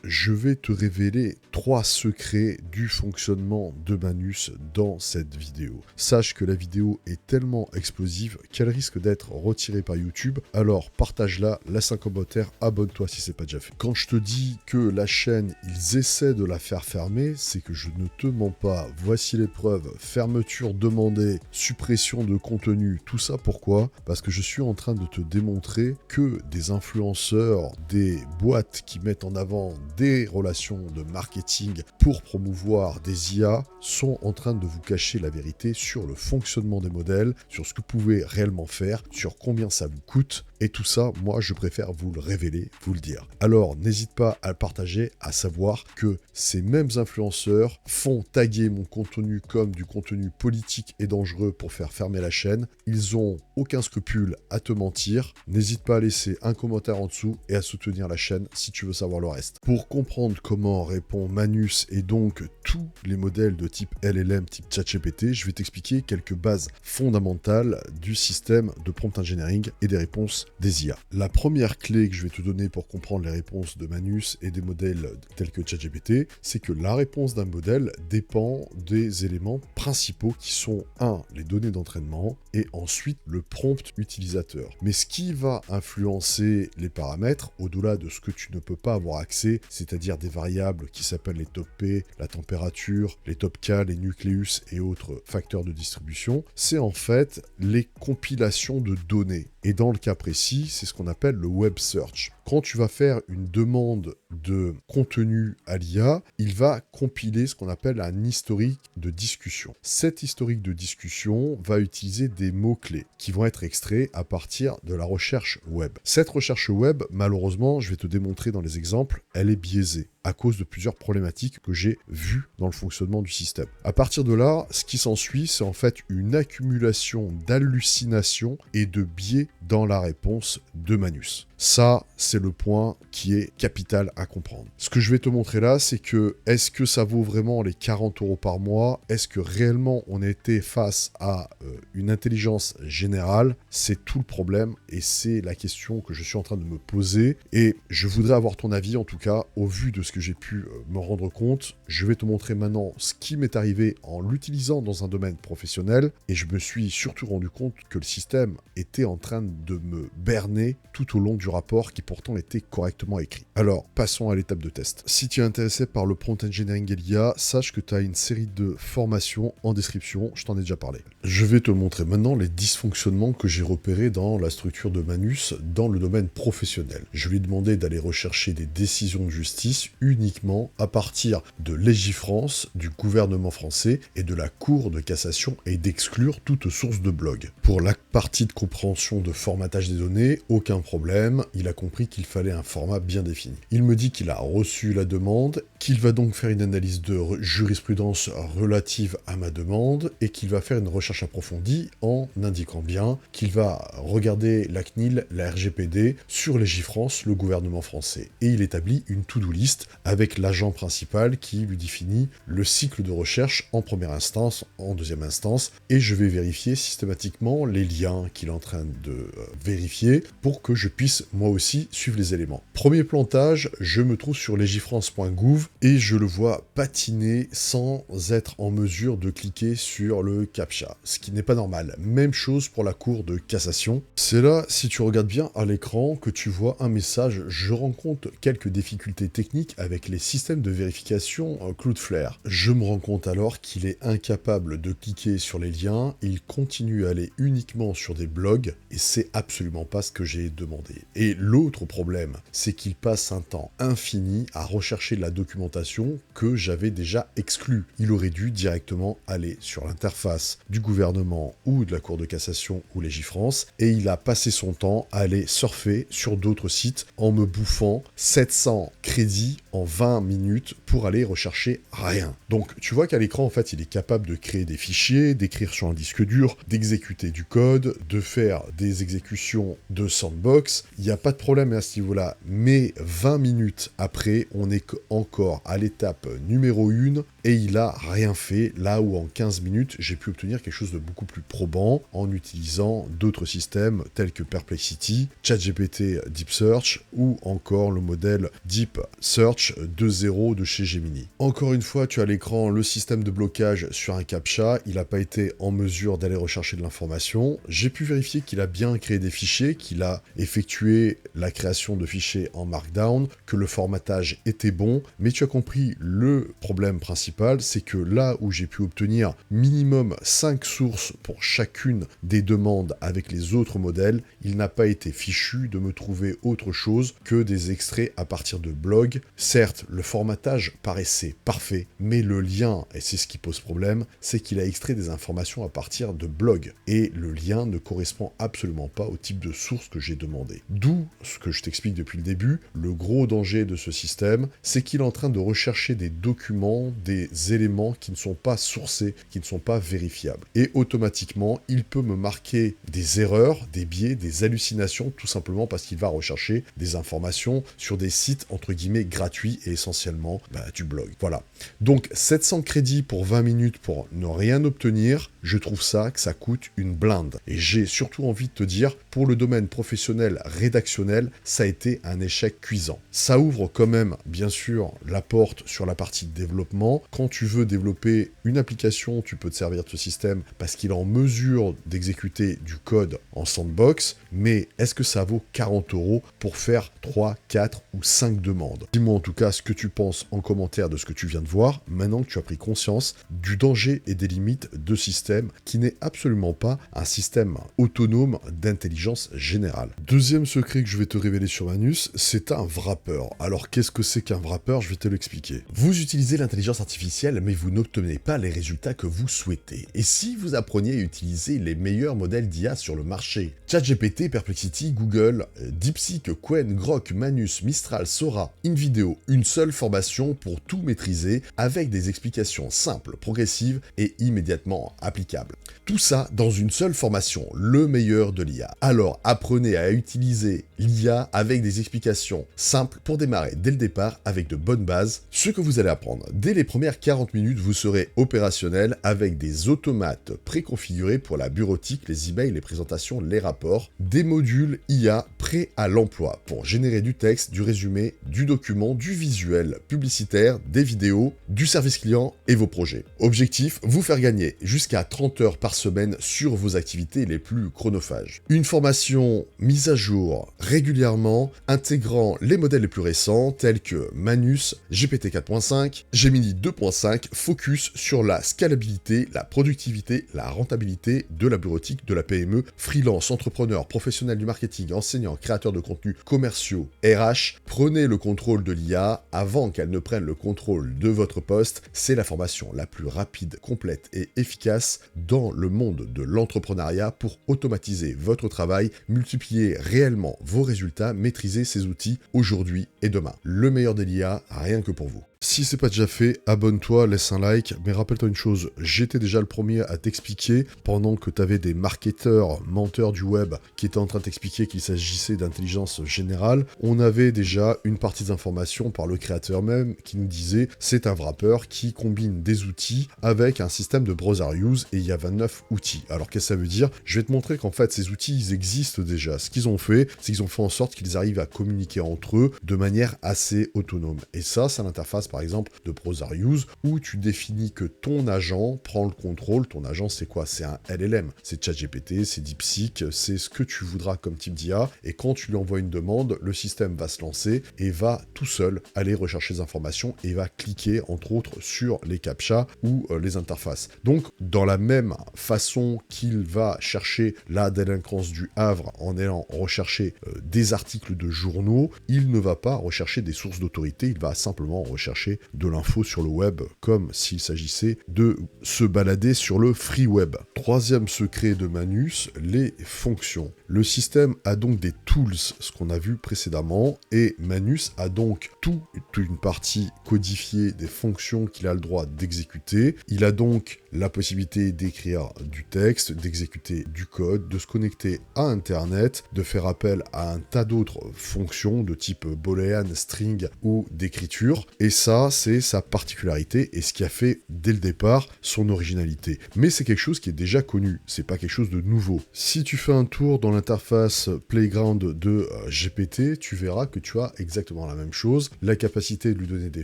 je vais te révéler 3 secrets du fonctionnement de Manus dans cette vidéo. Sache que la vidéo est tellement explosive qu'elle risque d'être retirée par YouTube, alors partage-la, laisse un commentaire, abonne-toi si c'est pas déjà fait. Quand je te dis que la chaîne, ils essaient de la faire fermer, c'est que je ne te mens pas. Voici les preuves, fermeture demandée, suppression de contenu, tout ça pourquoi? Parce que je suis en train de te démontrer que des influenceurs, des boîtes qui mettent en avant des relations de marketing pour promouvoir des IA sont en train de vous cacher la vérité sur le fonctionnement des modèles, sur ce que vous pouvez réellement faire, sur combien ça vous coûte. Et tout ça, moi, je préfère vous le révéler, vous le dire. Alors, n'hésite pas à le partager, à savoir que ces mêmes influenceurs font taguer mon contenu comme du contenu politique et dangereux pour faire fermer la chaîne. Ils ont aucun scrupule à te mentir. N'hésite pas à laisser un commentaire en dessous et à soutenir la chaîne si tu veux savoir le reste. Pour comprendre comment répond Manus et donc tous les modèles de type LLM, type ChatGPT, je vais t'expliquer quelques bases fondamentales du système de prompt engineering et des réponses des IA. La première clé que je vais te donner pour comprendre les réponses de Manus et des modèles tels que ChatGPT, c'est que la réponse d'un modèle dépend des éléments principaux qui sont 1. Les données d'entraînement et ensuite le prompt utilisateur. Mais ce qui va influencer les paramètres, au-delà de ce que tu ne peux pas avoir accès, c'est-à-dire des variables qui s'appellent les top P, la température, les top K, les nucléus et autres facteurs de distribution, c'est en fait les compilations de données. Et dans le cas précis, c'est ce qu'on appelle le web search. Quand tu vas faire une demande de contenu à l'IA, il va compiler ce qu'on appelle un historique de discussion. Cet historique de discussion va utiliser des mots-clés qui vont être extraits à partir de la recherche web. Cette recherche web, malheureusement, je vais te démontrer dans les exemples, elle est biaisée à cause de plusieurs problématiques que j'ai vues dans le fonctionnement du système. À partir de là, ce qui s'ensuit, c'est en fait une accumulation d'hallucinations et de biais dans la réponse de Manus. Ça, c'est le point qui est capital à comprendre. Ce que je vais te montrer là, c'est que est-ce que ça vaut vraiment les 40 € par mois? Est-ce que réellement on était face à une intelligence générale? C'est tout le problème et c'est la question que je suis en train de me poser. Et je voudrais avoir ton avis, en tout cas, au vu de ce que j'ai pu me rendre compte. Je vais te montrer maintenant ce qui m'est arrivé en l'utilisant dans un domaine professionnel. Et je me suis surtout rendu compte que le système était en train de me berner tout au long du rapport qui pourtant était correctement écrit. Alors, passons à l'étape de test. Si tu es intéressé par le prompt engineering et l'IA, sache que tu as une série de formations en description, je t'en ai déjà parlé. Je vais te montrer maintenant les dysfonctionnements que j'ai repérés dans la structure de Manus dans le domaine professionnel. Je lui ai demandé d'aller rechercher des décisions de justice uniquement à partir de Légifrance, du gouvernement français et de la Cour de cassation et d'exclure toute source de blog. Pour la partie de compréhension de formatage des données, aucun problème. Il a compris qu'il fallait un format bien défini. Il me dit qu'il a reçu la demande, qu'il va donc faire une analyse de jurisprudence relative à ma demande et qu'il va faire une recherche approfondie en indiquant bien qu'il va regarder la CNIL, la RGPD, sur Légifrance, le gouvernement français. Et il établit une to-do list avec l'agent principal qui lui définit le cycle de recherche en première instance, en deuxième instance, et je vais vérifier systématiquement les liens qu'il est en train de vérifier pour que je puisse moi aussi suivre les éléments. Premier plantage, je me trouve sur legifrance.gouv et je le vois patiner sans être en mesure de cliquer sur le CAPTCHA, ce qui n'est pas normal. Même chose pour la Cour de cassation. C'est là, si tu regardes bien à l'écran, que tu vois un message. Je rencontre quelques difficultés techniques avec les systèmes de vérification Cloudflare. Je me rends compte alors qu'il est incapable de cliquer sur les liens, il continue à aller uniquement sur des blogs et c'est absolument pas ce que j'ai demandé. Et l'autre problème, c'est qu'il passe un temps infini à rechercher de la documentation que j'avais déjà exclue. Il aurait dû directement aller sur l'interface du gouvernement ou de la Cour de cassation ou Légifrance, et il a passé son temps à aller surfer sur d'autres sites en me bouffant 700 crédits en 20 minutes pour aller rechercher rien. Donc tu vois qu'à l'écran, en fait, il est capable de créer des fichiers, d'écrire sur un disque dur, d'exécuter du code, de faire des exécutions de sandbox. Il n'y a pas de problème à ce niveau-là. Mais 20 minutes après, on est encore à l'étape numéro 1 et il a rien fait, là où en 15 minutes, j'ai pu obtenir quelque chose de beaucoup plus probant en utilisant d'autres systèmes tels que Perplexity, ChatGPT Deep Search ou encore le modèle Deep Search 2.0 de chez Gemini. Encore une fois, tu as à l'écran le système de blocage sur un CAPTCHA, il n'a pas été en mesure d'aller rechercher de l'information. J'ai pu vérifier qu'il a bien créé des fichiers, qu'il a effectué la création de fichiers en Markdown, que le formatage était bon, mais tu as compris le problème principal, c'est que là où j'ai pu obtenir minimum 5 sources pour chacune des demandes avec les autres modèles, il n'a pas été fichu de me trouver autre chose que des extraits à partir de blogs. Certes, le formatage paraissait parfait, mais le lien, et c'est ce qui pose problème, c'est qu'il a extrait des informations à partir de blogs, et le lien ne correspond absolument pas au type de source que j'ai demandé. D'où, ce que je t'explique depuis le début, le gros danger de ce système, c'est qu'il est en train de rechercher des documents, des éléments qui ne sont pas sourcés, qui ne sont pas vérifiables. Et automatiquement, il peut me marquer des erreurs, des biais, des hallucinations, tout simplement parce qu'il va rechercher des informations sur des sites entre guillemets gratuits et essentiellement du blog. Voilà. Donc 700 crédits pour 20 minutes pour ne rien obtenir, je trouve que ça coûte une blinde. Et j'ai surtout envie de te dire, pour le domaine professionnel rédactionnel, ça a été un échec cuisant. Ça ouvre quand même, bien sûr, la porte sur la partie développement. Quand tu veux développer une application, tu peux te servir de ce système parce qu'il est en mesure d'exécuter du code en sandbox, mais est-ce que ça vaut 40 € pour faire 3, 4 ou 5 demandes? Dis-moi en tout cas ce que tu penses en commentaire de ce que tu viens de voir, maintenant que tu as pris conscience du danger et des limites de système qui n'est absolument pas un système autonome d'intelligence générale. Deuxième secret que je vais te révéler sur Manus, c'est un wrapper. Alors qu'est-ce que c'est qu'un wrapper? Je vais te l'expliquer. Vous utilisez l'intelligence artificielle, mais vous n'obtenez pas les résultats que vous souhaitez. Et si vous appreniez à utiliser les meilleurs modèles d'IA sur le marché? ChatGPT, Perplexity, Google, DeepSeek, Qwen, Grok, Manus, Mistral, Sora, InVideo, une seule formation pour tout maîtriser avec des explications simples, progressives et immédiatement applicables. Tout ça dans une seule formation, le meilleur de l'IA. Alors apprenez à utiliser l'IA avec des explications simples pour démarrer dès le départ avec de bonnes bases. Ce que vous allez apprendre, dès les premières 40 minutes, vous serez opérationnel avec des automates préconfigurés pour la bureautique, les emails, les présentations, les rapports, des modules IA prêts à l'emploi pour générer du texte, du résumé, du document, du visuel publicitaire, des vidéos, du service client et vos projets. Objectif, vous faire gagner jusqu'à 30 heures par semaine sur vos activités les plus chronophages. Une formation mise à jour régulièrement, intégrant les modèles les plus récents tels que Manus, GPT 4.5, Gemini 2.5, focus sur la scalabilité, la productivité, la rentabilité de la bureautique, de la PME, freelance, entrepreneur, professionnel du marketing, enseignant, créateur de contenus commerciaux, RH. Prenez le contrôle de l'IA avant qu'elle ne prenne le contrôle de votre poste. C'est la formation la plus rapide, complète et efficace dans le monde de l'entrepreneuriat pour automatiser votre travail, multiplier réellement vos résultats, maîtriser ces outils aujourd'hui et demain. Le meilleur des l'IA, rien que pour vous. Si c'est pas déjà fait, abonne-toi, laisse un like, mais rappelle-toi une chose, j'étais déjà le premier à t'expliquer, pendant que t'avais des marketeurs, menteurs du web, qui étaient en train de t'expliquer qu'il s'agissait d'intelligence générale, on avait déjà une partie d'information par le créateur même qui nous disait c'est un wrapper qui combine des outils avec un système de browser use et il y a 29 outils. Alors qu'est-ce que ça veut dire? Je vais te montrer qu'en fait ces outils ils existent déjà. Ce qu'ils ont fait, c'est qu'ils ont fait en sorte qu'ils arrivent à communiquer entre eux de manière assez autonome. Et ça, c'est l'interface par exemple de browser use où tu définis que ton agent prend le contrôle. Ton agent c'est quoi? C'est un LLM, c'est ChatGPT, c'est DeepSeek, c'est ce que tu voudras comme type d'IA, et quand tu lui envoies une demande, le système va se lancer et va tout seul aller rechercher des informations et va cliquer entre autres sur les captcha ou les interfaces. Donc dans la même façon qu'il va chercher la délinquance du Havre en allant rechercher des articles de journaux, il ne va pas rechercher des sources d'autorité, il va simplement rechercher de l'info sur le web comme s'il s'agissait de se balader sur le free web. Troisième secret de Manus, les fonctions. Le système a donc des tools, ce qu'on a vu précédemment, et Manus a donc toute une partie codifiée des fonctions qu'il a le droit d'exécuter. Il a donc la possibilité d'écrire du texte, d'exécuter du code, de se connecter à Internet, de faire appel à un tas d'autres fonctions de type boolean, string ou d'écriture. Et ça, c'est sa particularité et ce qui a fait, dès le départ, son originalité. Mais c'est quelque chose qui est déjà connu, c'est pas quelque chose de nouveau. Si tu fais un tour dans l'interface Playground de GPT, tu verras que tu as exactement la même chose, la capacité de lui donner des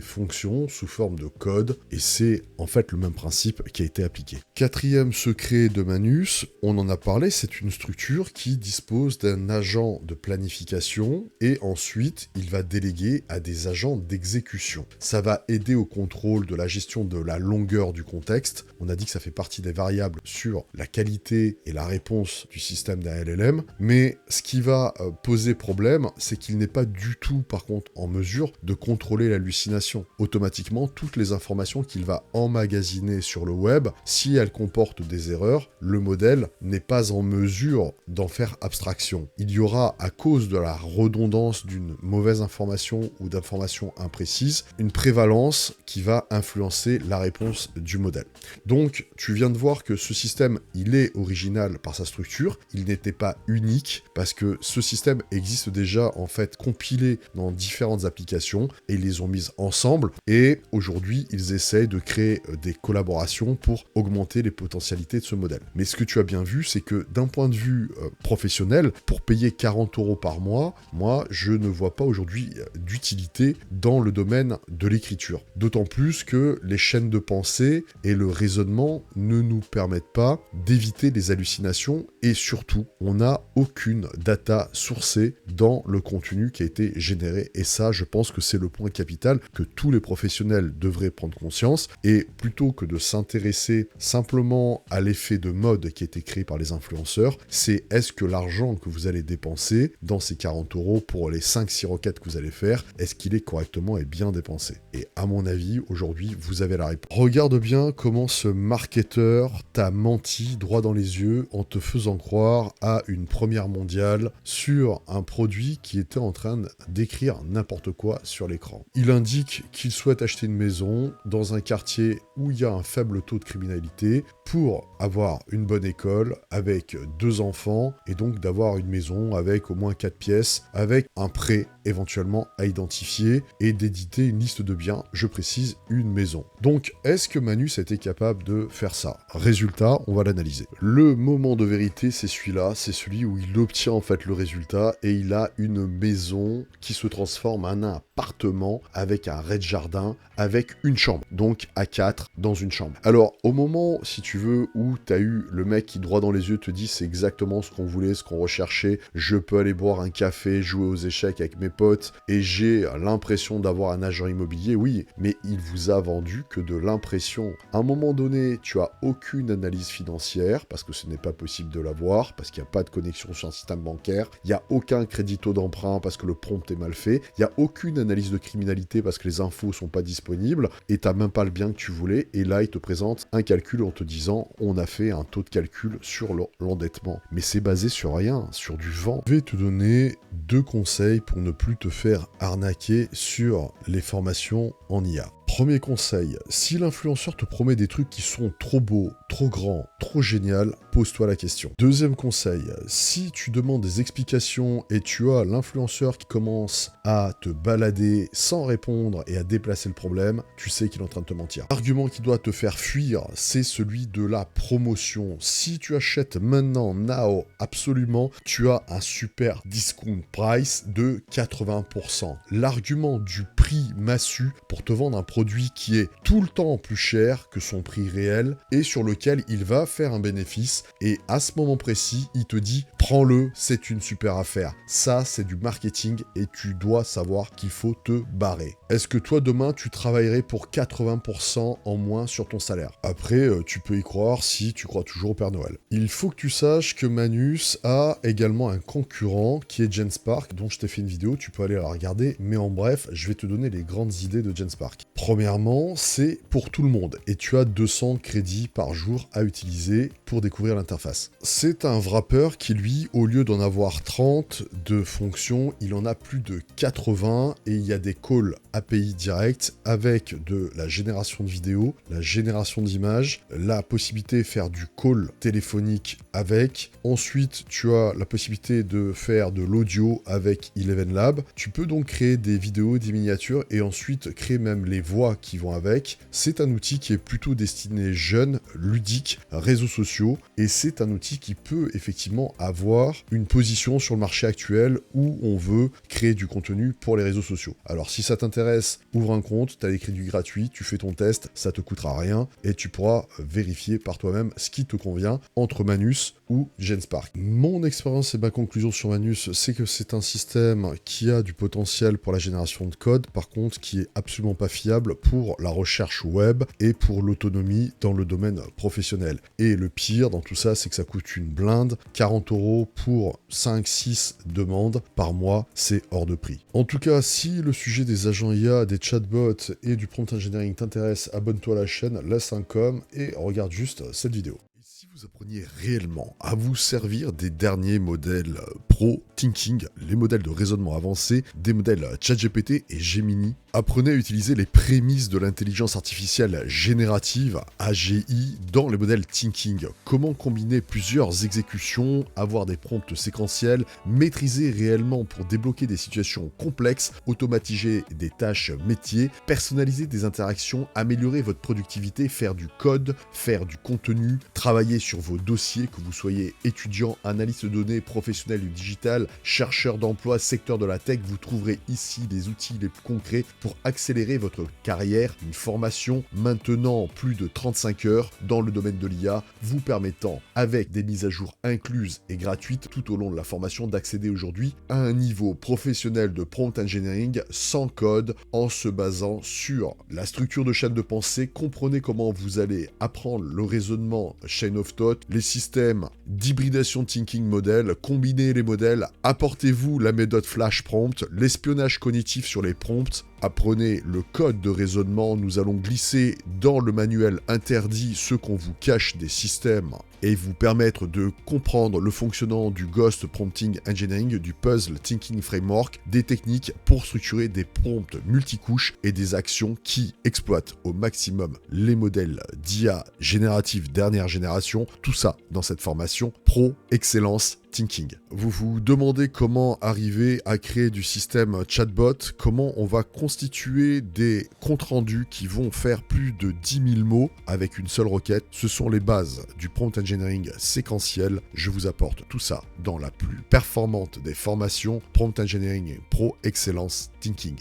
fonctions sous forme de code, et c'est en fait le même principe qui a été appliqué. Quatrième secret de Manus, on en a parlé, c'est une structure qui dispose d'un agent de planification, et ensuite, il va déléguer à des agents d'exécution. Ça va aider au contrôle de la gestion de la longueur du contexte. On a dit que ça fait partie des variables sur la qualité et la réponse du système d'un LLM, mais ce qui va poser problème, c'est qu'il n'est pas du tout, par contre, en mesure de contrôler l'hallucination. Automatiquement, toutes les informations qu'il va emmagasiner sur le web, si elles comportent des erreurs, le modèle n'est pas en mesure d'en faire abstraction. Il y aura, à cause de la redondance d'une mauvaise information ou d'informations imprécises, une prévalence qui va influencer la réponse du modèle. Donc, tu viens de voir que ce système, il est original par sa structure, il n'était pas unique, parce que ce système existe déjà, en fait, compilé dans différentes applications, et ils les ont mises ensemble, et aujourd'hui, ils essayent de créer des collaborations pour augmenter les potentialités de ce modèle. Mais ce que tu as bien vu, c'est que d'un point de vue professionnel, pour payer 40 € par mois, moi, je ne vois pas aujourd'hui d'utilité dans le domaine de l'écriture. D'autant plus que les chaînes de pensée et le raisonnement ne nous permettent pas d'éviter les hallucinations, et surtout, on n'a aucune data sourcée dans le contenu qui a été généré. Et ça, je pense que c'est le point capital que tous les professionnels devraient prendre conscience, et plutôt que de s'intéresser simplement à l'effet de mode qui a été créé par les influenceurs, c'est est-ce que l'argent que vous allez dépenser dans ces 40 € pour les 5-6 requêtes que vous allez faire, est-ce qu'il est correctement et bien dépensé? Et à mon avis, aujourd'hui, vous avez la réponse. Regarde bien comment ce marketeur t'a menti droit dans les yeux en te faisant croire à une première mondiale sur un produit qui était en train d'écrire n'importe quoi sur l'écran. Il indique qu'il souhaite acheter une maison dans un quartier où il y a un faible taux de criminalité pour avoir une bonne école avec 2 enfants et donc d'avoir une maison avec au moins 4 pièces avec un prêt éventuellement à identifier et d'éditer une liste de biens, je précise une maison. Donc est-ce que Manus a été capable de faire ça? Résultat, on va l'analyser. Le moment de vérité, c'est celui-là, c'est celui où il obtient en fait le résultat et il a une maison qui se transforme en un appartement avec un rez-de-jardin avec une chambre, donc à 4 dans une chambre. Alors au moment, si tu veux, où tu as eu le mec qui droit dans les yeux te dit c'est exactement ce qu'on voulait, ce qu'on recherchait, je peux aller boire un café, jouer aux échecs avec mes potes et j'ai l'impression d'avoir un agent immobilier, oui, mais il vous a vendu que de l'impression. À un moment donné, tu as aucune analyse financière parce que ce n'est pas possible de l'avoir, parce qu'il n'y a pas de connexion sur un système bancaire, il n'y a aucun crédito d'emprunt parce que le prompt est mal fait, il n'y a aucune analyse de criminalité parce que les infos sont pas disponibles et tu n'as même pas le bien que tu voulais, et là il te présente un calcul en te disant on a fait un taux de calcul sur l'endettement. Mais c'est basé sur rien, sur du vent. Je vais te donner 2 conseils pour ne plus te faire arnaquer sur les formations en IA. Premier conseil, si l'influenceur te promet des trucs qui sont trop beaux, trop grands, trop génial, pose-toi la question. Deuxième conseil, si tu demandes des explications et tu as l'influenceur qui commence à te balader sans répondre et à déplacer le problème, tu sais qu'il est en train de te mentir. L'argument qui doit te faire fuir, c'est celui de la promotion. Si tu achètes maintenant, now, absolument, tu as un super discount price de 80%. L'argument du prix massu pour te vendre un produit qui est tout le temps plus cher que son prix réel et sur lequel il va faire un bénéfice, et à ce moment précis, il te dit « prends-le, c'est une super affaire ». Ça, c'est du marketing et tu dois savoir qu'il faut te barrer. Est-ce que toi, demain, tu travaillerais pour 80% en moins sur ton salaire? Après, tu peux y croire si tu crois toujours au Père Noël. Il faut que tu saches que Manus a également un concurrent qui est Genspark, dont je t'ai fait une vidéo, tu peux aller la regarder, mais en bref, je vais te donner les grandes idées de Genspark. Premièrement, c'est pour tout le monde et tu as 200 crédits par jour à utiliser pour découvrir l'interface. C'est un wrapper qui, lui, au lieu d'en avoir 30 de fonctions, il en a plus de 80 et il y a des calls API direct avec de la génération de vidéos, la génération d'images, la possibilité de faire du call téléphonique avec. Ensuite, tu as la possibilité de faire de l'audio avec Eleven Lab. Tu peux donc créer des vidéos, des miniatures l'écriture et ensuite créer même les voix qui vont avec. C'est un outil qui est plutôt destiné jeunes, ludique, réseaux sociaux, et c'est un outil qui peut effectivement avoir une position sur le marché actuel où on veut créer du contenu pour les réseaux sociaux. Alors si ça t'intéresse, ouvre un compte, tu as les crédits gratuits, tu fais ton test, ça te coûtera rien et tu pourras vérifier par toi-même ce qui te convient entre Manus ou Genspark. Mon expérience et ma conclusion sur Manus, c'est que c'est un système qui a du potentiel pour la génération de code, par contre qui est absolument pas fiable pour la recherche web et pour l'autonomie dans le domaine professionnel. Et le pire dans tout ça, c'est que ça coûte une blinde, 40 € pour 5-6 demandes par mois, c'est hors de prix. En tout cas, si le sujet des agents IA, des chatbots et du prompt engineering t'intéresse, abonne-toi à la chaîne, laisse un com et regarde juste cette vidéo. Si vous appreniez réellement à vous servir des derniers modèles Pro Thinking, les modèles de raisonnement avancé, des modèles ChatGPT et Gemini, apprenez à utiliser les prémices de l'intelligence artificielle générative, AGI, dans les modèles Thinking. Comment combiner plusieurs exécutions, avoir des prompts séquentiels, maîtriser réellement pour débloquer des situations complexes, automatiser des tâches métiers, personnaliser des interactions, améliorer votre productivité, faire du code, faire du contenu, travailler sur vos dossiers, que vous soyez étudiant, analyste de données, professionnel du digital, chercheur d'emploi, secteur de la tech, vous trouverez ici les outils les plus concrets pour accélérer votre carrière. Une formation maintenant plus de 35 heures dans le domaine de l'IA, vous permettant, avec des mises à jour incluses et gratuites tout au long de la formation, d'accéder aujourd'hui à un niveau professionnel de prompt engineering sans code, en se basant sur la structure de chaîne de pensée. Comprenez comment vous allez apprendre le raisonnement chain of thought, les systèmes d'hybridation thinking model, combiner les modèles, apportez-vous la méthode flash prompt, l'espionnage cognitif sur les prompts. Apprenez le code de raisonnement, nous allons glisser dans le manuel interdit ce qu'on vous cache des systèmes et vous permettre de comprendre le fonctionnement du Ghost Prompting Engineering, du Puzzle Thinking Framework, des techniques pour structurer des prompts multicouches et des actions qui exploitent au maximum les modèles d'IA générative dernière génération. Tout ça dans cette formation Pro Excellence Thinking. Vous vous demandez comment arriver à créer du système chatbot, comment on va constituer des comptes rendus qui vont faire plus de 10 000 mots avec une seule requête. Ce sont les bases du prompt engineering séquentiel. Je vous apporte tout ça dans la plus performante des formations Prompt Engineering Pro Excellence Thinking.